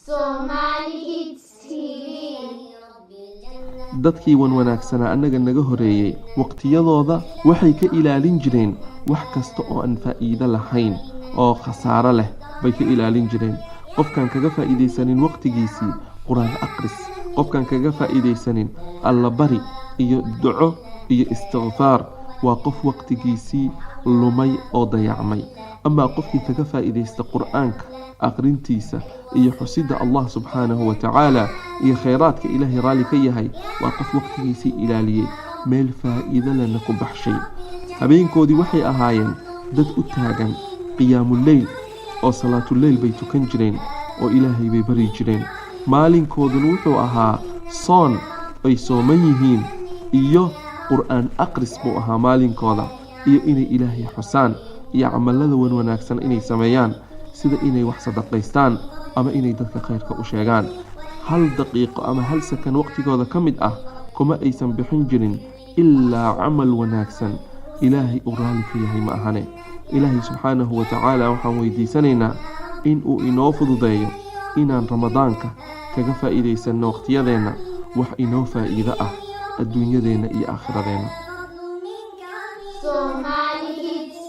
Somali Kids TV. dadkii wanaagsanaa annaga naga horeeyay waqtiyadooda waxay ka ilaalin jireen wax kasta oo aan faa'iido lahayn oo khasaaro leh bay ka ilaalin jireen. qofkan kaga faa'iideysanin waqtigiisii quraan aqris, qofkan kaga faa'iideysanin alla bari iyo duco iyo istighfaar waa qof waqtigiisii lumay oo dayacmay. ama qofkii kaga faa'iideysta quraanka aqrintiisa iyo xusida Allah subhanahu wa ta'ala iyo khayraadka ilaahi raali ka yahay waa qof waqtigiisii ilaaliyay meel faa'iido lana ku baxshay. habeenkoodii waxay ahaayeen dad u taagan qiyaamul layl oo salaatul layl bay tukan jireen oo ilaahay bay bari jireen. maalinkooduna wuxuu ahaa soon ay sooman yihiin iyo quraan aqris buu ahaa maalinkooda iyo inay ilaahay xusaan iyo camalada wanaagsan inay sameeyaan sida inay wax sadaqaystaan ama inay dadka khayrka u sheegaan. hal daqiiqo ama hal sakan waqtigooda ka mid ah kuma aysan bixin jirin ilaa camal wanaagsan ilaahay uu raali ka yahay ma ahane. ilaahay subxaanahu wa tacaala waxaan weydiisanaynaa in uu inoo fududeeyo inaan ramadaanka kaga faa'iidaysanno waqtiyadeenna wax inoo faa'iido ah adduunyadeenna iyo aakhiradeenna. Somali Kids